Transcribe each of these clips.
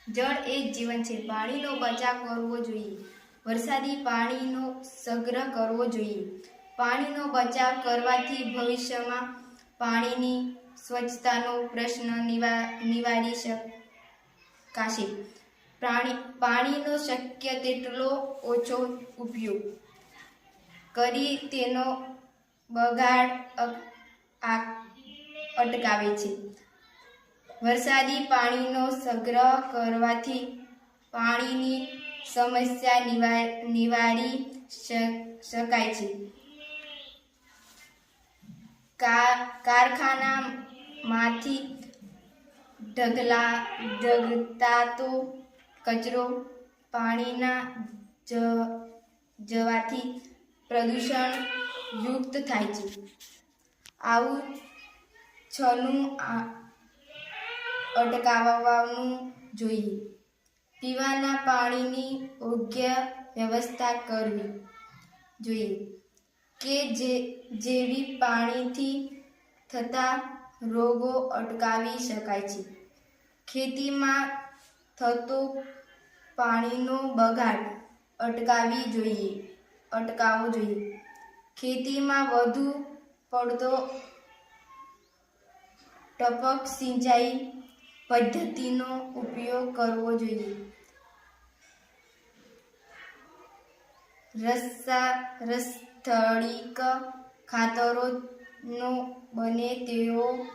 જળ એ જ જીવન છે. પાણીનો બચાવ કરવો જોઈએ. વરસાદી પાણીનો સંગ્રહ કરવો જોઈએ. પાણીનો બચાવ કરવાથી ભવિષ્યમાં પાણીની સ્વચ્છતાનો પ્રશ્ન નિવારી શકાશે. પાણીનો શક્ય તેટલો ઓછો ઉપયોગ કરી તેનો બગાડ અટકાવે છે. વરસાદી પાણીનો સંગ્રહ કરવાથી પાણીની સમસ્યા નિવારી શકાય છે. કારખાનામાંથી ઢગલાતો કચરો પાણીના જવાથી પ્રદૂષણ યુક્ત થાય છે. આવું છનું અટકાવવું જોઈએ. પીવાના પાણીની યોગ્ય વ્યવસ્થા કરવી જોઈએ કે જેવી પાણીથી થતા રોગો અટકાવી શકાય છે. ખેતીમાં થતો પાણીનો બગાડ અટકાવવો જોઈએ. ખેતીમાં વધુ પડતો ટપક સિંચાઈ પદ્ધતિનો ઉપયોગ કરવો જોઈએ. રાસાયણિક ખાતરોનો બને તેવો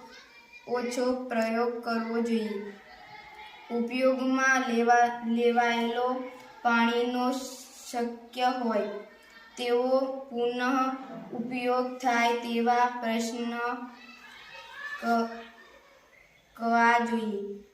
ઓછો પ્રયોગ કરવો જોઈએ. ઉપયોગમાં લેવાયેલો પાણીનો શક્ય હોય તેવો પુનઃ ઉપયોગ થાય તેવા પ્રયત્નો કરવા જોઈએ.